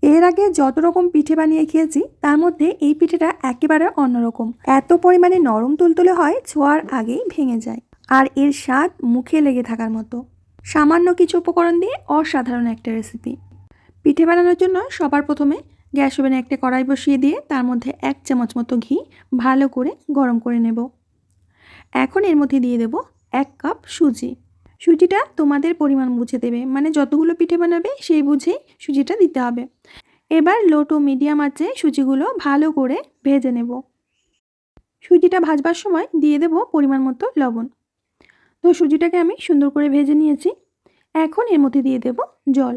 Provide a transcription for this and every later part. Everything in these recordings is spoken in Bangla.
এর আগে যত রকম পিঠে বানিয়ে খেয়েছি তার মধ্যে এই পিঠেটা একেবারে অন্যরকম। এত পরিমাণে নরম তুলতুলে হয়, ছোঁয়ার আগেই ভেঙে যায়। আর এর স্বাদ মুখে লেগে থাকার মতো। সামান্য কিছু উপকরণ দিয়ে অসাধারণ একটা রেসিপি। পিঠে বানানোর জন্য সবার প্রথমে গ্যাস ওভেনে একটা কড়াই বসিয়ে দিয়ে তার মধ্যে 1 চামচ মতো ঘি ভালো করে গরম করে নেব। এখন এর মধ্যে দিয়ে দেব 1 কাপ সুজি। সুজিটা তোমাদের পরিমাণ বুঝে দেবে, মানে যতগুলো পিঠে বানাবে সেই বুঝেই সুজিটা দিতে হবে। এবার লো টু মিডিয়াম আঁচে সুজিগুলো ভালো করে ভেজে নেব। সুজিটা ভাজবার সময় দিয়ে দেব পরিমাণ মতো লবণ। তো সুজিটাকে আমি সুন্দর করে ভেজে নিয়েছি। এখন এর মধ্যে দিয়ে দেব জল।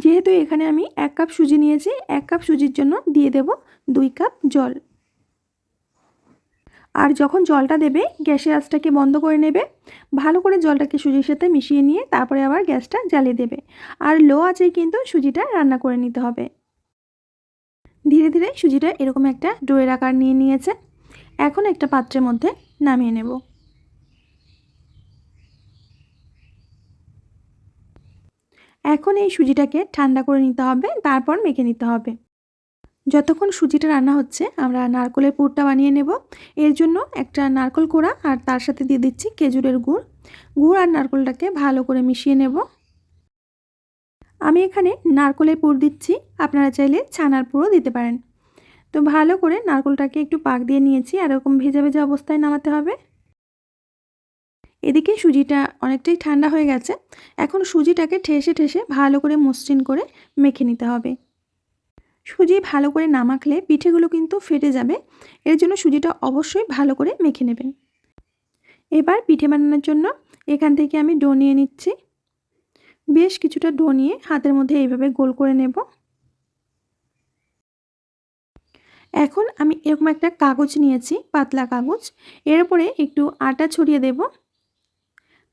যেহেতু এখানে আমি 1 কাপ সুজি নিয়েছি, 1 কাপ সুজির জন্য দিয়ে দেব 2 কাপ জল। আর যখন জলটা দেবে গ্যাসের আঁচটাকে বন্ধ করে নেবে। ভালো করে জলটাকে সুজির সাথে মিশিয়ে নিয়ে তারপরে আবার গ্যাসটা জ্বালিয়ে দেবে। আর লো আঁচেই কিন্তু সুজিটা রান্না করে নিতে হবে। ধীরে ধীরে সুজিটা এরকম একটা ডোয়ের আকার নিয়ে নিয়েছে। এখন একটা পাত্রের মধ্যে নামিয়ে নেব। এখন এই সুজিটাকে ঠান্ডা করে নিতে হবে, তারপর মেখে নিতে হবে। যতক্ষণ সুজিটা রান্না হচ্ছে আমরা নারকেলের পুরটা বানিয়ে নেব। এর জন্য একটা নারকেল কোড়া আর তার সাথে দিয়ে দিচ্ছি খেজুরের গুড়। গুড় আর নারকেলটাকে ভালো করে মিশিয়ে নেব। আমি এখানে নারকেলের পুর দিচ্ছি, আপনারা চাইলে ছানার পুরও দিতে পারেন। তো ভালো করে নারকেলটাকে একটু পাক দিয়ে নিয়েছি, আর এরকম ভেজা ভেজা অবস্থায় নামাতে হবে। এদিকে সুজিটা অনেকটাই ঠান্ডা হয়ে গেছে। এখন সুজিটাকে ঠেসে ঠেসে ভালো করে মসৃণ করে মেখে নিতে হবে। সুজি ভালো করে না মাখলে পিঠেগুলো কিন্তু ফেটে যাবে। এর জন্য সুজিটা অবশ্যই ভালো করে মেখে নেবেন। এবার পিঠে বানানোর জন্য এখান থেকে আমি ডো নিয়ে নিচ্ছি। বেশ কিছুটা ডো নিয়ে হাতের মধ্যে এইভাবে গোল করে নেব। এখন আমি এরকম একটা কাগজ নিয়েছি, পাতলা কাগজ। এর উপরে একটু আটা ছড়িয়ে দেব।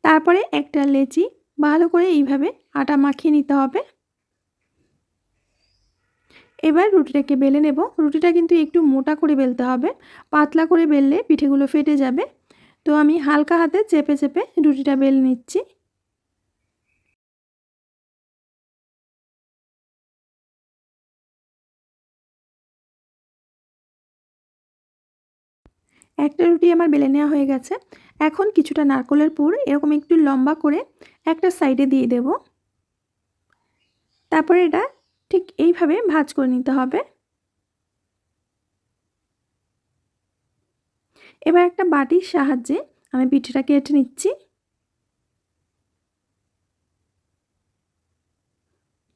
তারপরে একটা লেচি ভালো করে এইভাবে আটা মাখিয়ে নিতে হবে। এবার রুটিটাকে বেলে নেব। রুটিটা কিন্তু একটু মোটা করে বেলতে হবে, পাতলা করে বেললে পিঠেগুলো ফেটে যাবে। তো আমি হালকা হাতে চেপে চেপে রুটিটা বেলে নিচ্ছি। একটা রুটি আমার বেলে নেওয়া হয়ে গেছে। এখন কিছুটা নারকেলের পুর এরকম একটু লম্বা করে একটা সাইডে দিয়ে দেব। তারপরে এটা ঠিক এইভাবে ভাঁজ করে নিতে হবে। এবার একটা বাটির সাহায্যে আমি পিঠেটা কেটে নিচ্ছি।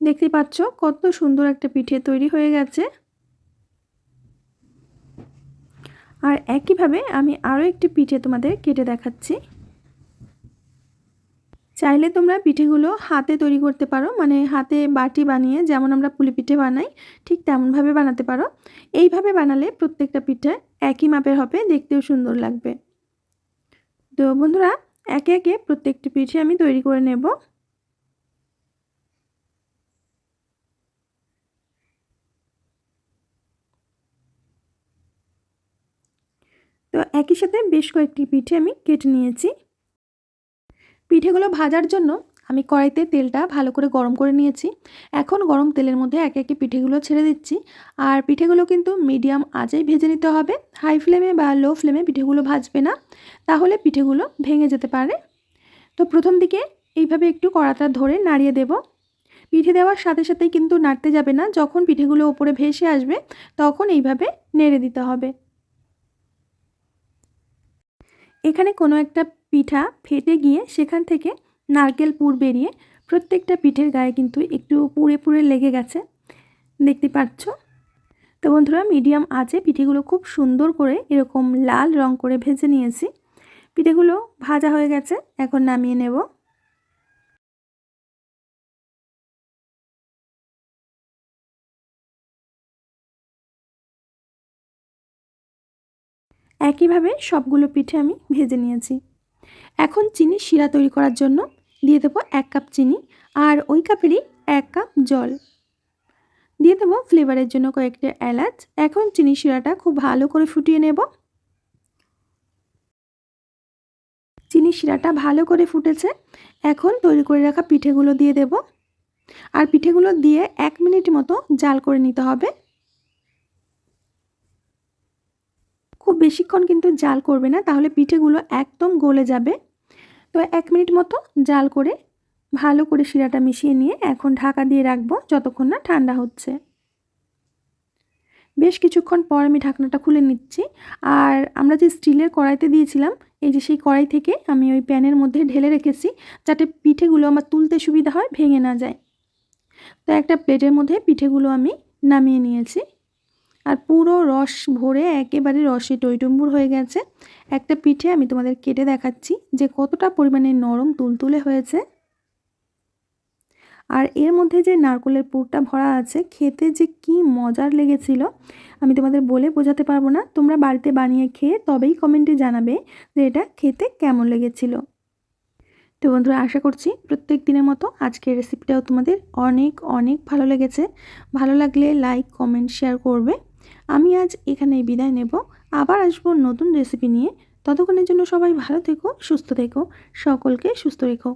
দেখতে পাচ্ছ কত সুন্দর একটা পিঠে তৈরি হয়ে গেছে। আর একইভাবে আমি আরও একটি পিঠে তোমাদের কেটে দেখাচ্ছি। চাইলে তোমরা পিঠেগুলো হাতে তৈরি করতে পারো, মানে হাতে বাটি বানিয়ে যেমন আমরা পুলি পিঠে বানাই ঠিক তেমনভাবে বানাতে পারো। এইভাবে বানালে প্রত্যেকটা পিঠে একই মাপের হবে, দেখতেও সুন্দর লাগবে। তো বন্ধুরা, একে একে প্রত্যেকটি পিঠে আমি তৈরি করে নেব। তো একই সাথে বেশ কয়েকটি পিঠে আমি কেটে নিয়েছি। পিঠেগুলো ভাজার জন্য আমি কড়াইতে তেলটা ভালো করে গরম করে নিয়েছি। এখন গরম তেলের মধ্যে একে একে পিঠেগুলো ছেড়ে দিচ্ছি। আর পিঠেগুলো কিন্তু মিডিয়াম আঁচেই ভেজে নিতে হবে। হাই ফ্লেমে বা লো ফ্লেমে পিঠেগুলো ভাজবে না, তাহলে পিঠেগুলো ভেঙে যেতে পারে। তো প্রথম দিকে এইভাবে একটু কড়াটা ধরে নাড়িয়ে দেব। পিঠে দেওয়ার সাথে সাথেই কিন্তু নাড়তে যাবে না, যখন পিঠেগুলো ওপরে ভেসে আসবে তখন এইভাবে নেড়ে দিতে হবে। এখানে কোনো একটা পিঠা ফেটে গিয়ে সেখান থেকে নারকেল পুর বেরিয়ে প্রত্যেকটা পিঠের গায়ে কিন্তু একটু পুড়ে পুড়ে লেগে গেছে, দেখতে পাচ্ছ। তো বন্ধুরা, মিডিয়াম আঁচে পিঠেগুলো খুব সুন্দর করে এরকম লাল রং করে ভেজে নিয়েছি। পিঠেগুলো ভাজা হয়ে গেছে, এখন নামিয়ে নেব। একইভাবে সবগুলো পিঠে আমি ভেজে নিয়েছি। এখন চিনি শিরা তৈরি করার জন্য দিয়ে দেবো 1 কাপ চিনি, আর ওই কাপেরই 1 কাপ জল। দিয়ে দেবো ফ্লেভারের জন্য কয়েকটা এলাচ। এখন চিনি শিরাটা খুব ভালো করে ফুটিয়ে নেব। চিনি শিরাটা ভালো করে ফুটেছে। এখন তৈরি করে রাখা পিঠেগুলো দিয়ে দেব। আর পিঠেগুলো দিয়ে 1 মিনিট মতো জাল করে নিতে হবে। খুব বেশিক্ষণ কিন্তু জাল করবে না, তাহলে পিঠেগুলো একদম গলে যাবে। তো 1 মিনিট মতো জাল করে ভালো করে শিরাটা মিশিয়ে নিয়ে এখন ঢাকা দিয়ে রাখবো যতক্ষণ না ঠান্ডা হচ্ছে। বেশ কিছুক্ষণ পর আমি ঢাকনাটা খুলে নিচ্ছি। আর আমরা যে স্টিলের কড়াইতে দিয়েছিলাম, এই যে সেই কড়াই থেকে আমি ওই প্যানের মধ্যে ঢেলে রেখেছি, যাতে পিঠেগুলো আমার তুলতে সুবিধা হয়, ভেঙে না যায়। তো একটা প্লেটের মধ্যে পিঠেগুলো আমি নামিয়ে নিয়েছি। আর পুরো রস ভরে একেবারে রসে টইটুম্বুর হয়ে গেছে। একটা পিঠে আমি তোমাদের কেটে দেখাচ্ছি যে কতটা পরিমাণে নরম তুলতুলে হয়েছে। আর এর মধ্যে যে নারকেলের পুরটা ভরা আছে, খেতে যে কি মজার লেগেছিল আমি তোমাদের বলে বোঝাতে পারবো না। তোমরা বাড়িতে বানিয়ে খেয়ে তবেই কমেন্টে জানাবে যে এটা খেতে কেমন লেগেছিল। তো বন্ধুরা, আশা করছি প্রত্যেক দিনের মতো আজকের রেসিপিটাও তোমাদের অনেক অনেক ভালো লেগেছে। ভালো লাগলে লাইক, কমেন্ট, শেয়ার করবে। আমি আজ এখানেই বিদায় নেব। আবার আসবো নতুন রেসিপি নিয়ে। ততক্ষণের জন্য সবাই ভালো থেকো, সুস্থ থেকো, সকলকে সুস্থ রেখো।